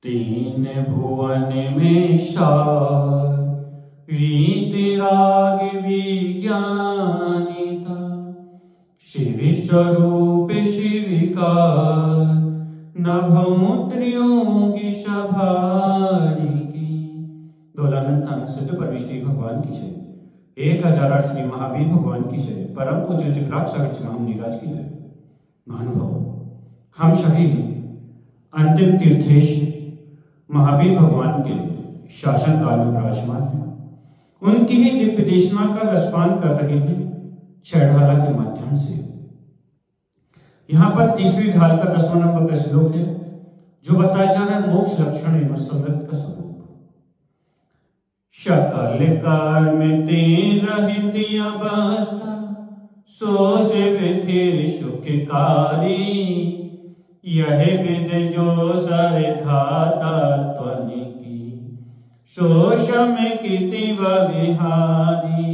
तीन भुवन में सार रीत राग विज्ञानिता शिव स्वरूप शिविकार नभोत्रियोगी सभारी की। दौलानंद सिद्ध परमेश्वरी भगवान की जय। 1008 श्री महावीर भगवान की जय। परम पूज्य जिगराग सागर चिमाम नीराज की जय। महानुभाव, हम सभी अंतिम तीर्थेश महावीर भगवान के शासन काल में विराजमान हैं। उनकी ही दिव्य देशना का रसपान कर रहे हैं छहढाला के माध्यम से। यहाँ पर तीसरी ढाल का 10वां नंबर का श्लोक है जो बताया जा रहा है मोक्ष लक्षण एवं समृद्ध का स्वरूप। शकल कर्म ते रहित अवस्था सो से विधिर सुखकारी यह विद जो सर धाता त्वन की शोषम कितिव विहारी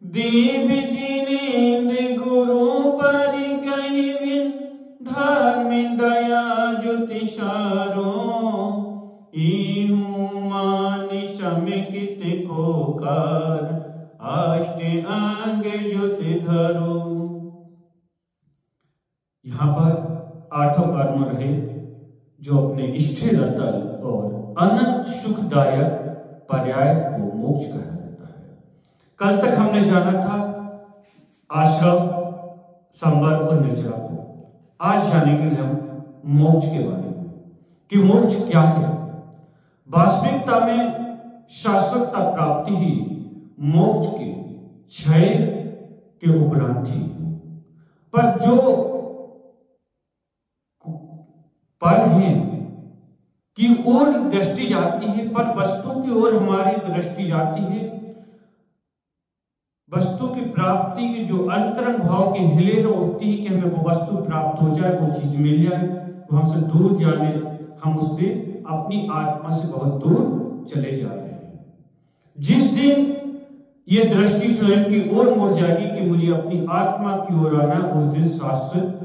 दीप जिनेन्द्र गुरु परि गहि धर्म दया ज्योतिषारो इहु मान समिकित को कार अष्ट अंग ज्योति धरो। यहाँ पर आठों कर्म रहे जो अपने स्थिर अतल और अनंत सुखदायक पर्याय को मोक्ष कहा जाता है। कल तक हमने जाना था आश्रम, संवर और निर्जरा को। आज जाने के लिए हम मोक्ष के बारे में कि मोक्ष क्या है। वास्तविकता में शाश्वतता प्राप्ति ही मोक्ष के क्षय के उपरांत ही, पर जो पर है की ओर दृष्टि जाती है, पर वस्तु की ओर हमारी दृष्टि जाती है। वस्तु की प्राप्ति की जो अंतरंग भाव के हिले न उठती है कि हमें वो वस्तु प्राप्त हो जाए, वो चीज मिल जाए, वो हमसे दूर जाने, हम उससे अपनी आत्मा से बहुत दूर चले जा रहे हैं। जिस दिन ये दृष्टि स्वयं की ओर मुड़ जाएगी कि मुझे अपनी आत्मा की ओर आना, उस दिन शाश्वत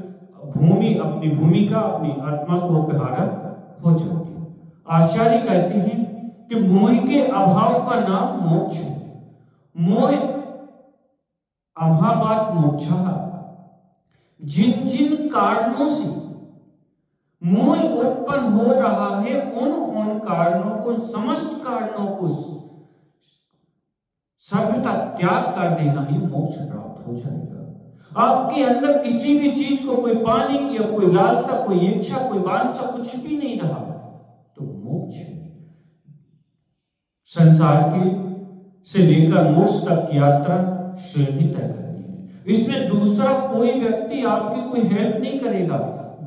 भूमि, अपनी भूमिका, अपनी आत्मा को उपहारा हो जाती है। आचार्य कहते हैं कि मोह के अभाव का नाम मोक्ष है। मोह अभावात मोक्षा। जिन जिन कारणों से मोह उत्पन्न हो रहा है, उन कारणों को, समस्त कारणों को सर्वथा त्याग कर देना ही मोक्ष प्राप्त हो जाएगा। आपके अंदर किसी भी चीज को, कोई पाने की, कोई लालसा, कोई इच्छा, कोई वांछा, कुछ भी नहीं रहा तो मोक्ष है। संसार के से लेकर मोक्ष तक की यात्रा स्वयं ही तय करनी है। इसमें दूसरा कोई व्यक्ति आपकी कोई हेल्प नहीं करेगा।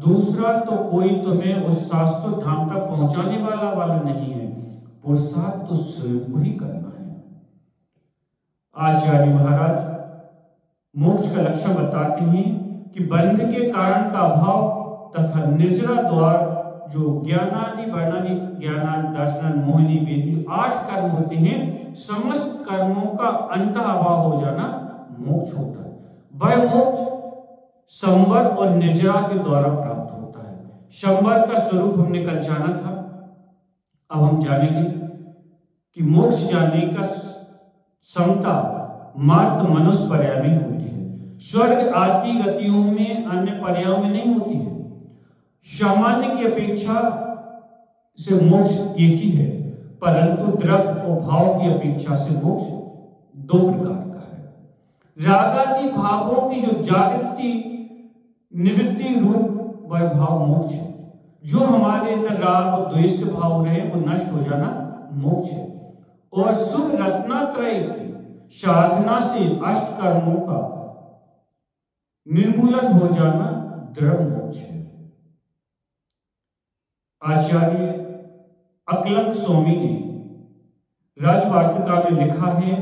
दूसरा तो कोई तुम्हें उस शाश्वत धाम तक पहुंचाने वाला नहीं है। पुरुषार्थ तो स्वयं को ही करना है। आचार्य महाराज मोक्ष का लक्षण बताते हैं कि बंध के कारण का अभाव तथा निर्जरा द्वार जो ज्ञानादि वर्णादि ज्ञानादि दर्शन मोहिनी वेद 8 कर्म होते हैं, समस्त कर्मों का अंतः अभाव हो जाना मोक्ष होता है। वह मोक्ष संवर और निर्जरा के द्वारा प्राप्त होता है। संवर का स्वरूप हमने कल जाना था। अब हम जानेंगे कि मोक्ष जाने का क्षमता मात्र मनुष्य पर्याय में होती है। स्वर्ग आदि गतियों में, अन्य पर्यायों में नहीं होती है। सामान्य की अपेक्षा से मोक्ष एक ही है, परंतु द्रव्य और भाव की अपेक्षा से मोक्ष 2 प्रकार का है। रागादि भावों की जो जागृति निवृत्ति रूप वह भाव मोक्ष है। जो हमारे अंदर राग और द्वेष के भाव रहे वो नष्ट हो जाना मोक्ष है। और शुभ रत्नात्रय की साधना से अष्ट कर्मों का निर्मूलन हो जाना द्रव्य मोक्ष है। आचार्य अकलंक स्वामी ने राजवार्तिका में लिखा है,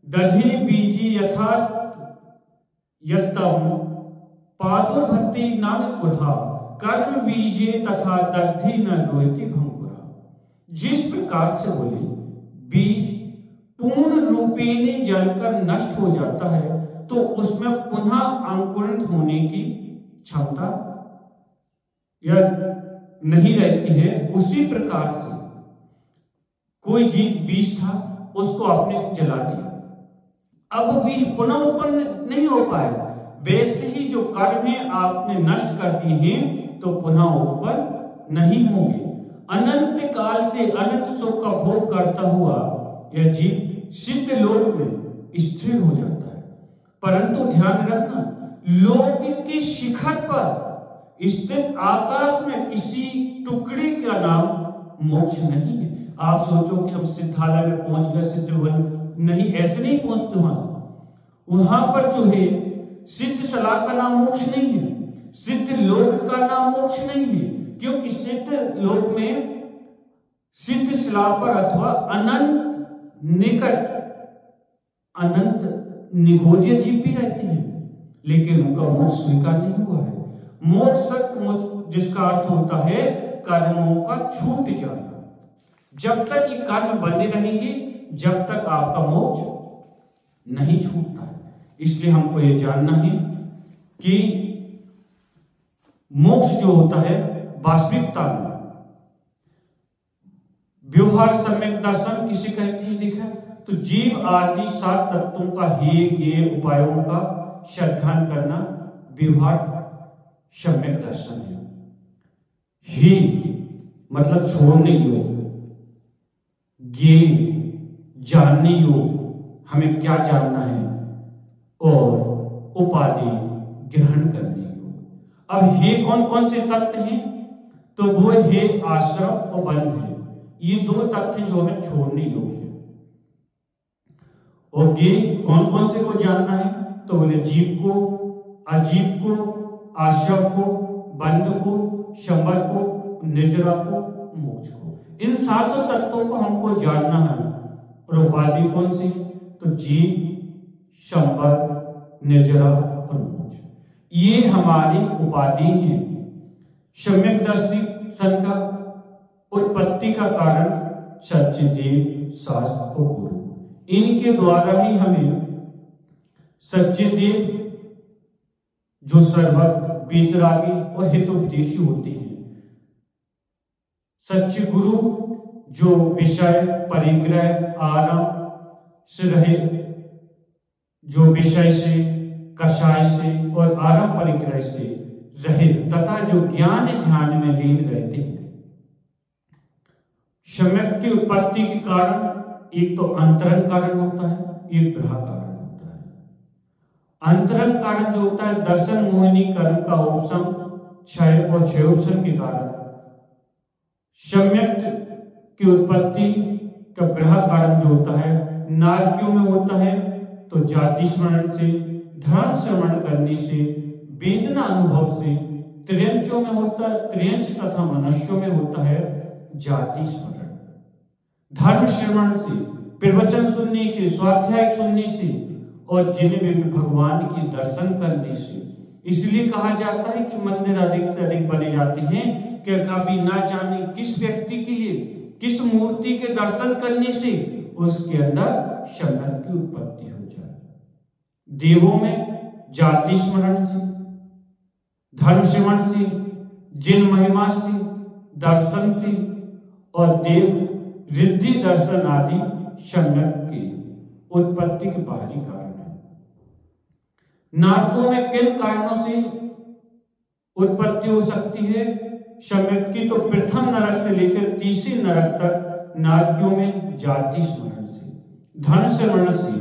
दधि बीजी यथार्थ यत्तम पादुर्भक्ति नाम कुढ़ा कर्म बीजे तथा दग्धि न रोयति भंगुरा। जिस प्रकार से बोले बीज पूर्ण रूपेण जलकर नष्ट हो जाता है तो उसमें पुनः अंकुरित होने की क्षमता या नहीं रहती है, उसी प्रकार से कोई जीव बीज था, उसको आपने जला दिया, अब वो बीज पुनः उत्पन्न नहीं हो पाए। वैसे ही जो कर्म है आपने नष्ट कर दिए हैं तो पुनः उत्पन्न नहीं होंगे। अनंत काल से अनंत सुख का भोग करता हुआ यह जीव सिद्ध लोक में स्थिर हो जाता है। परंतु ध्यान रखना, लोक के शिखर पर स्थित आकाश में किसी टुकड़े का नाम मोक्ष नहीं है। आप सोचो कि हम सिद्धालय में पहुंच गए, सिद्ध भवन, नहीं, ऐसे नहीं पहुंचते। वहां पर जो है सिद्ध सलाह का नाम मोक्ष नहीं है, सिद्ध लोक का नाम मोक्ष नहीं है, क्योंकि सिद्ध लोक में सिद्ध सलाह पर अथवा अनंत निकट अनंत निगोद्य जीव भी रहते हैं, लेकिन उनका मोक्ष स्वीकार नहीं हुआ है। मोक्ष सत्य, जिसका अर्थ होता है कर्मों का छूट जाना। जब तक ये कर्म बने रहेंगे, जब तक आपका मोक्ष नहीं छूटता है। इसलिए हमको ये जानना है कि मोक्ष जो होता है वास्तविकता में व्यवहार सम्यक दर्शन किसे कहते हैं लिखा, तो जीव आदि 7 तत्वों का हे गे उपायों का श्रद्धान करना व्यवहार सम्यक दर्शन है। हे मतलब छोड़ने योग्य, गे जानने योग्य, हमें क्या जानना है, और उपाधि ग्रहण करने योग्य। अब हे कौन कौन से तत्व हैं, तो वो हे आश्रम और बंध है, ये 2 तत्व जो हमें छोड़ने योग्य है। और गे कौन कौन से को जानना है, तो बोले जीव को, अजीव को, आश्रम को, बंध को, शंबर को, निजरा को, मोक्ष को। इन 7 तत्वों को हमको जानना है। और उपाधि कौन सी, तो जीव, शंबर, निजरा और मोक्ष, ये हमारी उपाधि हैं। सम्यक दर्शन का उत्पत्ति का कारण सच्चिदेव, शास्त्र और गुरु, इनके द्वारा ही हमें सच्चिदेव जो सर्वज्ञ, वीतरागी और हितोपदेशी होते हैं, सच्चे गुरु जो विषय परिग्रह आराम से रहे, जो विषय से, कषाय से और आराम परिग्रह से रहे तथा जो ज्ञान ध्यान में लीन रहते हैं। सम्यक की उत्पत्ति के कारण एक तो अंतरंग कारण होता है, एक बाह्य कारण होता है। अंतरंग कारण जो होता है दर्शन मोहिनी कर्म का उपशम, क्षय और क्षयोपशम के कारण। सम्यक की उत्पत्ति का बाह्य कारण जो होता है नारकियों में होता है, तो जाति स्मरण से, धर्म श्रवण करने से, वेदना अनुभव से। त्रियंचों में होता है, त्रियंच तथा मनुष्यों में होता है जाति स्मरण। धर्म श्रवण से, प्रवचन सुनने के, स्वाध्याय सुनने से और जिन्हें भी भगवान के दर्शन करने से। इसलिए कहा जाता है कि मंदिर अधिक से अधिक बने जाते हैं कि कभी ना जाने किस व्यक्ति के लिए, किस मूर्ति के दर्शन करने से उसके अंदर सम्यक की उत्पत्ति हो जाए। देवों में जाति स्मरण से, धर्म श्रवण से, जिन महिमा से, दर्शन से और देव रिद्धि दर्शन आदि सम्यक की उत्पत्ति के बाहरी कारण है। नारकों में किन कारणों से उत्पत्ति हो सकती है सम्यक की, तो प्रथम नरक से लेकर तीसरे नरक तक नारकियों में जाति स्मरण से, धर्म श्रवण से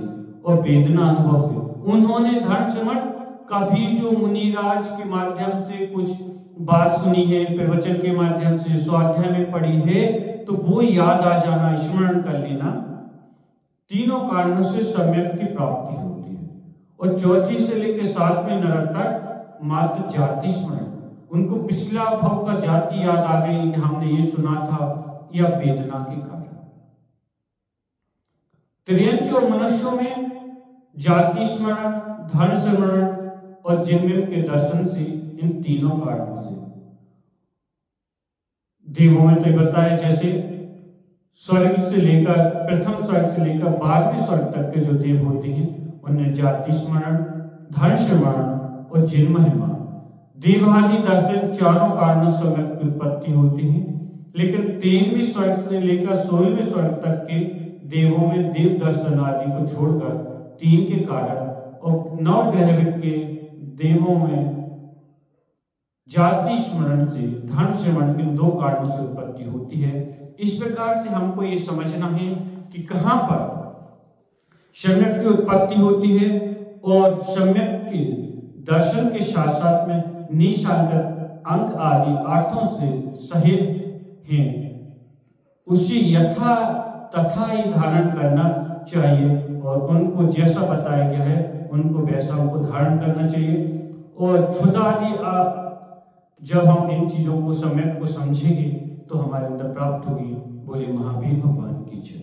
और वेदना अनुभव से। उन्होंने धर्म श्रवण कभी जो मुनिराज के माध्यम से कुछ बात सुनी है, प्रवचन के माध्यम से, स्वाध्याय में पढ़ी है, तो वो याद आ जाना, स्मरण कर लेना, तीनों कारणों से सम्यक की प्राप्ति होती है। और चौथी से लेकर 7वें नरक तक मात्र जाति स्मरण, उनको पिछला भव का जाति याद आ गई कि हमने ये सुना था, या वेदना के कारण। त्रियंच और मनुष्यों में जाति स्मरण, धर्म स्मरण और जिनमें के दर्शन से, इन तीनों कारणों से। देवों में तो बताया जैसे स्वर्ग से लेकर, प्रथम स्वर्ग से लेकर 12वें स्वर्ग तक के जो देव होते हैं उनमें जाति स्मरण, धर्म स्मरण और जिन महिमा, देवादि दर्शन चारों कारणों से सम्यक की उत्पत्ति होती है, लेकिन 13वें स्वर्ग से लेकर 16वें स्वर्ग तक के देवों में देव दर्शन आदि को छोड़कर 3 के कारण और 9 ग्रह के देवों में जाति स्मरण से धर्म श्रवण के 2 कारणों से उत्पत्ति होती है। इस प्रकार से हमको ये समझना है कि कहां पर सम्यक की उत्पत्ति होती है और सम्यक के दर्शन के साथ साथ में निशांगत अंक आदि आठों से सहित हैं, उसी यथा तथा ही धारण करना चाहिए और उनको जैसा बताया गया है उनको वैसा उनको धारण करना चाहिए। और क्षुधादि जब हम इन चीजों को सम्यक को समझेंगे तो हमारे अंदर प्राप्त होगी। बोले महावीर भगवान की जय।